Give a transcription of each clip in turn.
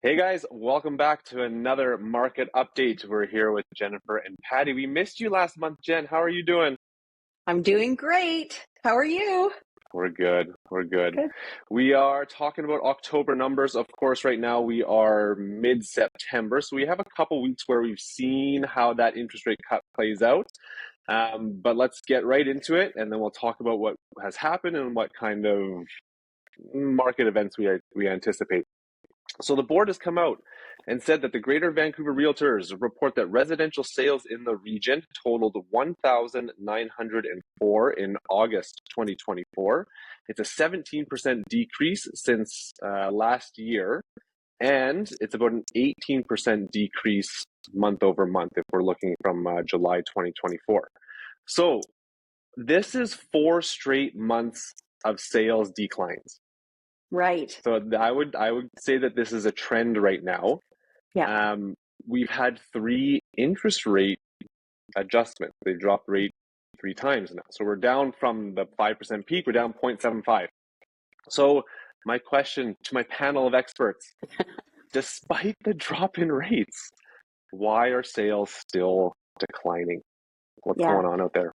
Hey guys, welcome back to another market update. We're here with Jennifer and Patty. We missed you last month, Jen. How are you doing? I'm doing great. How are you? We're good. We're good. Good. We are talking about October numbers. Of course, right now we are mid-September, so we have a couple weeks where we've seen how that interest rate cut plays out. But let's get right into it, and then we'll talk about what has happened and what kind of market events we anticipate. So the board has come out and said that the Greater Vancouver REALTORS report that residential sales in the region totaled 1,904 in August 2024. It's a 17% decrease since last year, and it's about an 18% decrease month over month if we're looking from July 2024. So this is 4 straight months of sales declines. Right. So I would say that this is a trend right now. Yeah. We've had 3 interest rate adjustments. They dropped rate 3 times now. So we're down from the 5% peak, we're down 0.75. So my question to my panel of experts, despite the drop in rates, why are sales still declining? What's going on out there?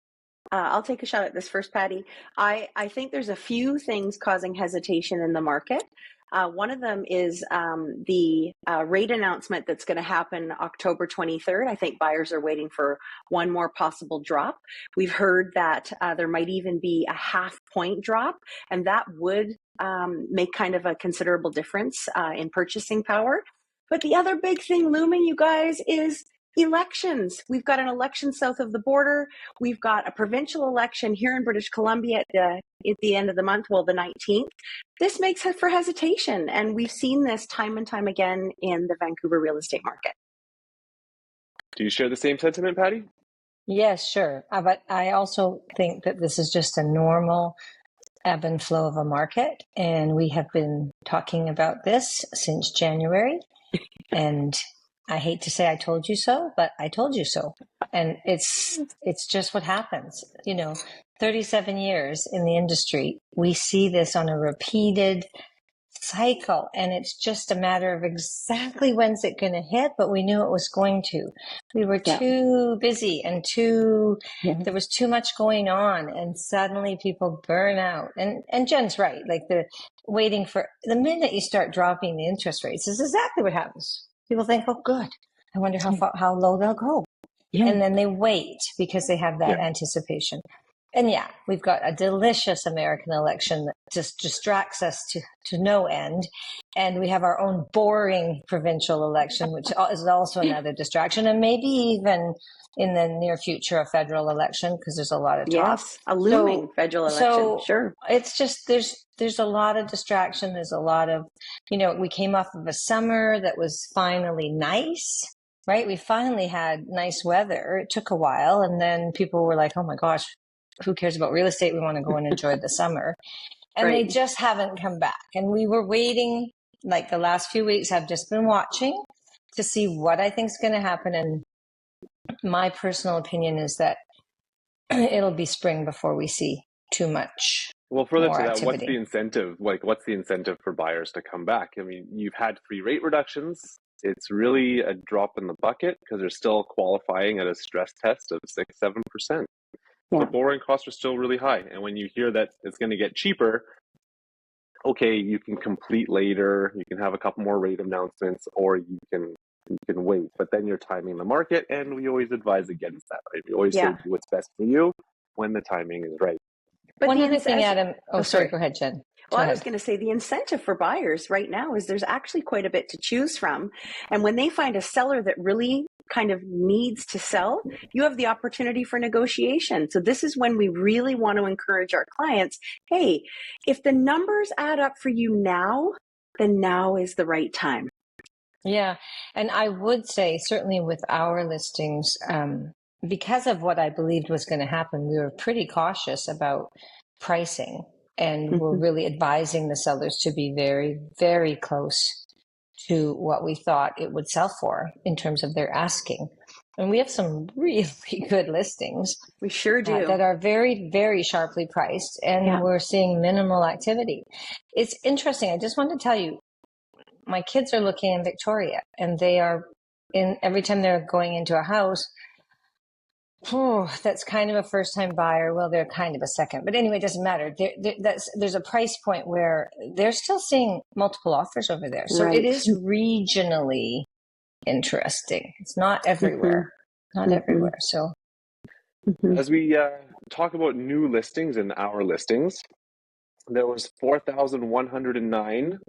I'll take a shot at this first, Patty. I think there's a few things causing hesitation in the market. One of them is the rate announcement that's going to happen October 23rd. I think buyers are waiting for one more possible drop. We've heard that there might even be a half-point drop, and that would make kind of a considerable difference in purchasing power. But the other big thing looming, you guys, is elections. We've got an election south of the border. We've got a provincial election here in British Columbia at the end of the month, well, the 19th. This makes for hesitation, and we've seen this time and time again in the Vancouver real estate market. Do you share the same sentiment, Patty? Yes, sure. But I also think that this is just a normal ebb and flow of a market, and we have been talking about this since January, and I hate to say I told you so, but I told you so. And it's just what happens. 37 years in the industry, we see this on a repeated cycle, and it's just a matter of exactly when's it going to hit, but we knew it was going to. We were too busy and there was too much going on, and suddenly people burn out. And Jen's right, like waiting for the minute you start dropping the interest rates is exactly what happens. People think, oh, good. I wonder how low they'll go. Yeah. And then they wait because they have that anticipation. And we've got a delicious American election that just distracts us to no end. And we have our own boring provincial election, which is also another distraction. And maybe even in the near future, a federal election, because there's a lot of talk. Yes, a looming federal election, so sure. It's just, there's a lot of distraction. There's a lot of, we came off of a summer that was finally nice, right? We finally had nice weather. It took a while. And then people were like, oh my gosh, who cares about real estate? We want to go and enjoy the summer. And They just haven't come back. And we were waiting, like the last few weeks, I've just been watching to see what I think is going to happen. And my personal opinion is that it'll be spring before we see too much. Well, further to that, activity. what's the incentive? What's the incentive for buyers to come back? I mean, you've had 3 rate reductions. It's really a drop in the bucket because they're still qualifying at a stress test of 6-7%. The borrowing costs are still really high. And when you hear that it's going to get cheaper, okay, you can complete later, you can have a couple more rate announcements, or you can wait. But then you're timing the market, and we always advise against that, right? We always say do what's best for you when the timing is right. But one other thing, Adam. Oh, sorry. Go ahead, Jen. Well, I was going to say the incentive for buyers right now is there's actually quite a bit to choose from. And when they find a seller that really kind of needs to sell, you have the opportunity for negotiation. So this is when we really want to encourage our clients, hey, if the numbers add up for you now, then now is the right time. Yeah. And I would say certainly with our listings, because of what I believed was going to happen, we were pretty cautious about pricing. And we're really advising the sellers to be very, very close to what we thought it would sell for in terms of their asking. And we have some really good listings. We sure do. That are very, very sharply priced. And we're seeing minimal activity. It's interesting. I just want to tell you, my kids are looking in Victoria, and they are every time they're going into a house. Oh, that's kind of a first-time buyer. Well, they're kind of a second, but anyway, it doesn't matter. There's a price point where they're still seeing multiple offers over there, so Right. it is regionally interesting. It's not everywhere, not everywhere. So, as we talk about new listings and our listings, there was 4,109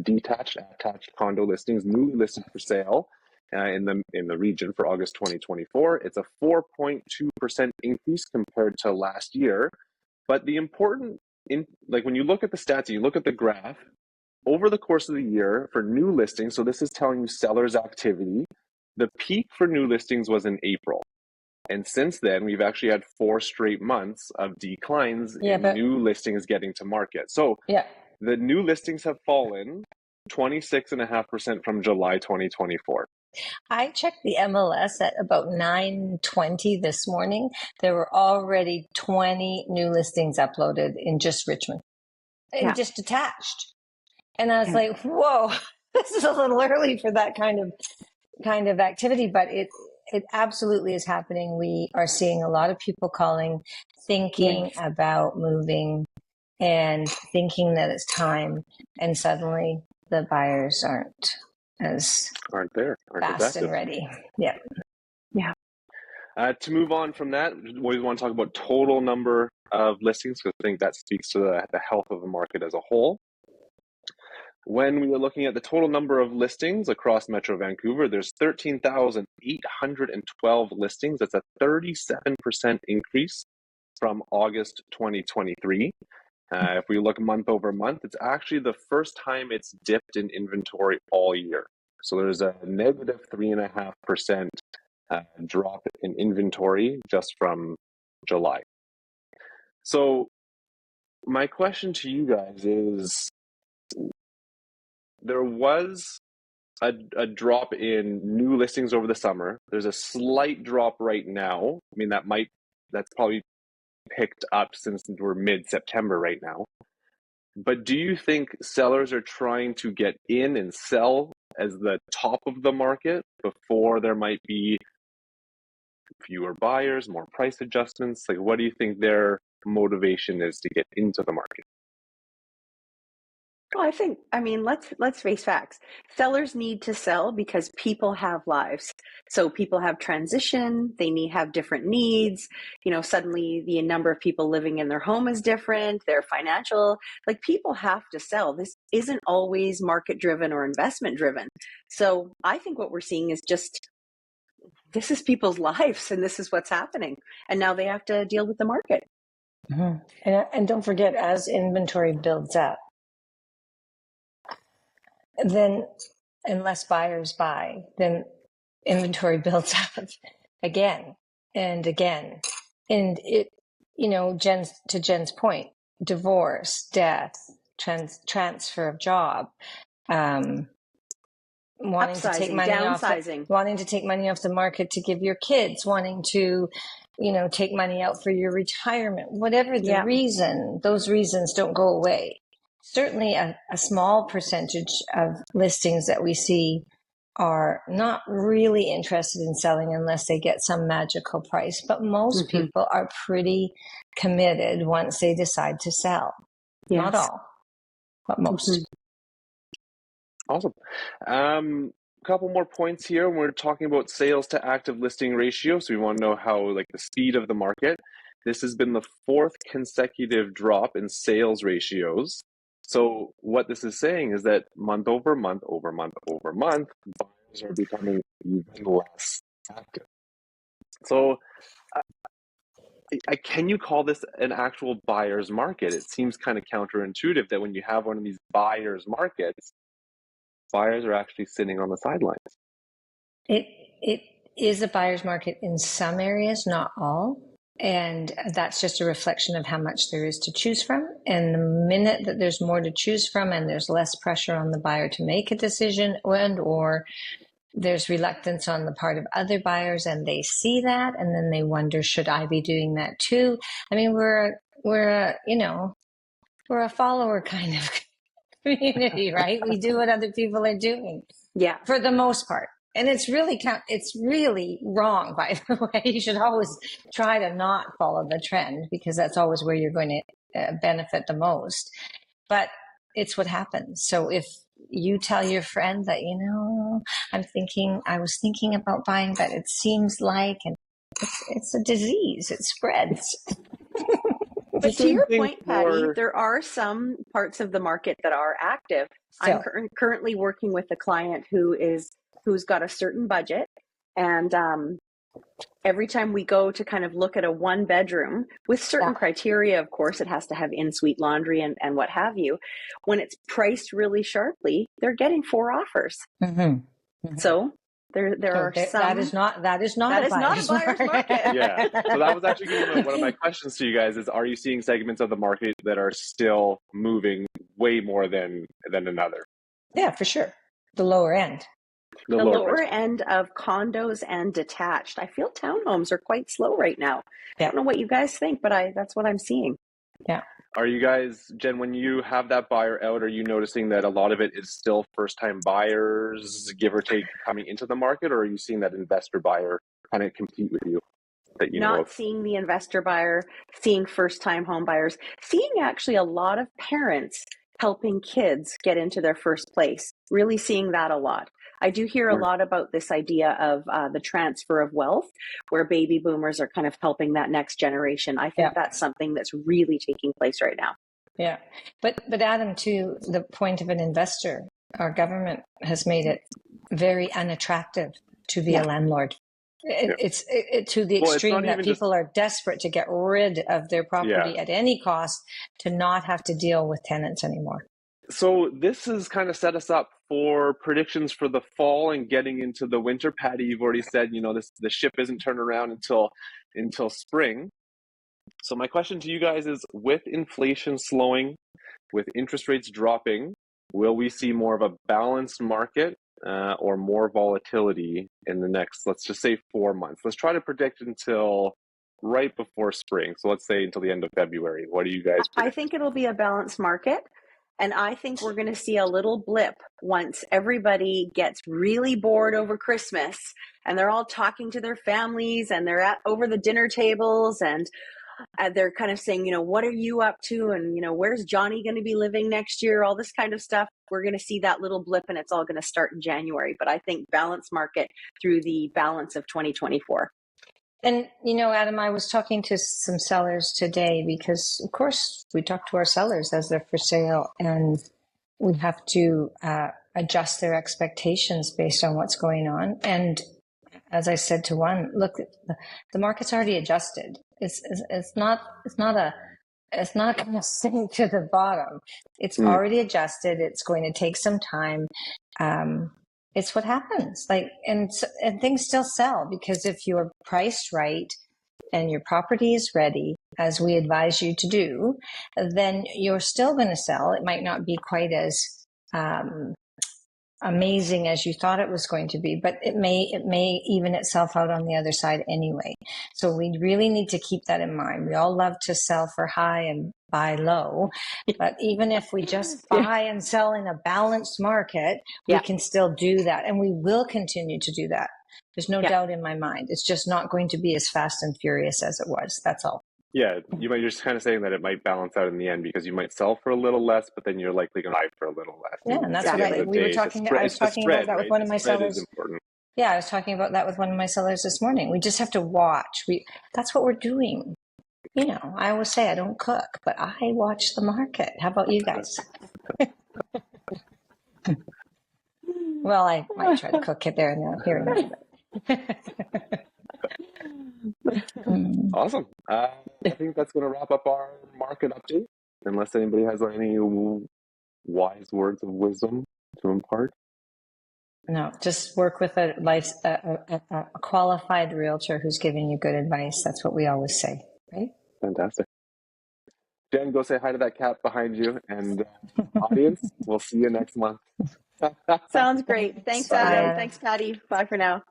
detached, attached condo listings newly listed for sale in the region for August 2024. It's a 4.2% increase compared to last year. But the important, when you look at the stats, you look at the graph, over the course of the year for new listings, so this is telling you sellers' activity, the peak for new listings was in April. And since then, we've actually had 4 straight months of declines in new listings getting to market. So the new listings have fallen 26.5% from July 2024. I checked the MLS at about 9:20 this morning. There were already 20 new listings uploaded in just Richmond, and just detached. And I was like, "Whoa, this is a little early for that kind of activity," but it absolutely is happening. We are seeing a lot of people calling, thinking about moving, and thinking that it's time, and suddenly the buyers aren't there, fast and ready. To move on from that, we want to talk about total number of listings, because I think that speaks to the health of the market as a whole. When we are looking at the total number of listings across Metro Vancouver, there's 13,812 listings. That's a 37% increase from August 2023. If we look month over month, it's actually the first time it's dipped in inventory all year. So there's a negative 3.5% drop in inventory just from July. So my question to you guys is, there was a drop in new listings over the summer. There's a slight drop right now. I mean, that's probably picked up since we're mid-September right now. But do you think sellers are trying to get in and sell as the top of the market before there might be fewer buyers, more price adjustments? Like, what do you think their motivation is to get into the market? Well, I mean, let's face facts. Sellers need to sell because people have lives. So people have transition, they have different needs. Suddenly the number of people living in their home is different, their financial, people have to sell. This isn't always market driven or investment driven. So I think what we're seeing is just, this is people's lives and this is what's happening. And now they have to deal with the market. And don't forget, as inventory builds up, then unless buyers buy, then inventory builds up again and again. And it, to Jen's point, divorce, death, transfer of job, wanting to take money off the market to give your kids, wanting to, take money out for your retirement, whatever the reason, those reasons don't go away. Certainly a small percentage of listings that we see are not really interested in selling unless they get some magical price. But most people are pretty committed once they decide to sell. Yes. Not all, but most. Awesome. A couple more points here. We're talking about sales to active listing ratio. So we want to know how, the speed of the market. This has been the 4th consecutive drop in sales ratios. So what this is saying is that month over month, buyers are becoming even less active. So can you call this an actual buyer's market? It seems kind of counterintuitive that when you have one of these buyer's markets, buyers are actually sitting on the sidelines. It is a buyer's market in some areas, not all. And that's just a reflection of how much there is to choose from. And the minute that there's more to choose from and there's less pressure on the buyer to make a decision, or there's reluctance on the part of other buyers and they see that and then they wonder, should I be doing that too? I mean, we're a follower kind of community, right? We do what other people are doing. Yeah. For the most part. And it's really wrong, by the way. You should always try to not follow the trend because that's always where you're going to benefit the most. But it's what happens. So if you tell your friend that, I was thinking about buying, but it seems like, and it's a disease, it spreads. But to your point, Patti, there are some parts of the market that are active. Still. I'm currently working with a client who's got a certain budget, and every time we go to kind of look at a one bedroom with certain criteria, of course, it has to have in-suite laundry and what have you. When it's priced really sharply, they're getting 4 offers. Mm-hmm. Mm-hmm. So there are some. That is not a buyer's market. Yeah. So that was actually gonna be one of my questions to you guys: is are you seeing segments of the market that are still moving way more than another? Yeah, for sure. The lower end. The lower end of condos and detached. I feel townhomes are quite slow right now. I don't know what you guys think, but that's what I'm seeing. Yeah. Are you guys, Jen, when you have that buyer out, are you noticing that a lot of it is still first-time buyers, give or take, coming into the market, or are you seeing that investor buyer kind of compete with you? Not seeing the investor buyer, seeing first-time home buyers, seeing actually a lot of parents helping kids get into their first place, really seeing that a lot. I do hear a lot about this idea of the transfer of wealth, where baby boomers are kind of helping that next generation. I think that's something that's really taking place right now. Yeah. But Adam, to the point of an investor, our government has made it very unattractive to be a landlord. It's to the extreme that people are desperate to get rid of their property at any cost to not have to deal with tenants anymore. So this has kind of set us up for predictions for the fall and getting into the winter. Patti, you've already said, the ship isn't turned around until spring. So my question to you guys is, with inflation slowing, with interest rates dropping, will we see more of a balanced market or more volatility in the next, let's just say 4 months? Let's try to predict until right before spring. So let's say until the end of February. What do you guys predict? I think it'll be a balanced market. And I think we're going to see a little blip once everybody gets really bored over Christmas and they're all talking to their families and they're over the dinner tables and they're kind of saying, what are you up to? And, where's Johnny going to be living next year? All this kind of stuff. We're going to see that little blip and it's all going to start in January. But I think balanced market through the balance of 2024. And, Adam, I was talking to some sellers today because, of course, we talk to our sellers as they're for sale and we have to adjust their expectations based on what's going on. And as I said to one, look, the market's already adjusted. It's not going to sink to the bottom. It's already adjusted. It's going to take some time. It's what happens. And things still sell because if you're priced right and your property is ready, as we advise you to do, then you're still going to sell. It might not be quite as amazing as you thought it was going to be, but it may even itself out on the other side anyway. So we really need to keep that in mind. We all love to sell for high and buy low, but even if we just buy and sell in a balanced market, we can still do that, and we will continue to do that. There's no doubt in my mind. It's just not going to be as fast and furious as it was. That's all. Yeah, you're just kind of saying that it might balance out in the end because you might sell for a little less, but then you're likely going to buy for a little less. Yeah, and that's what I was talking about that with one of my sellers. Yeah, I was talking about that with one of my sellers this morning. We just have to watch. That's what we're doing. I always say I don't cook, but I watch the market. How about you guys? Well, I might try to cook it there and here and there. Awesome. I think that's going to wrap up our market update, unless anybody has any wise words of wisdom to impart. No, just work with a qualified realtor who's giving you good advice. That's what we always say, right? Fantastic. Jen, go say hi to that cat behind you, and audience, we'll see you next month. Sounds great. Thanks, Adam. Thanks, Patti. Bye for now.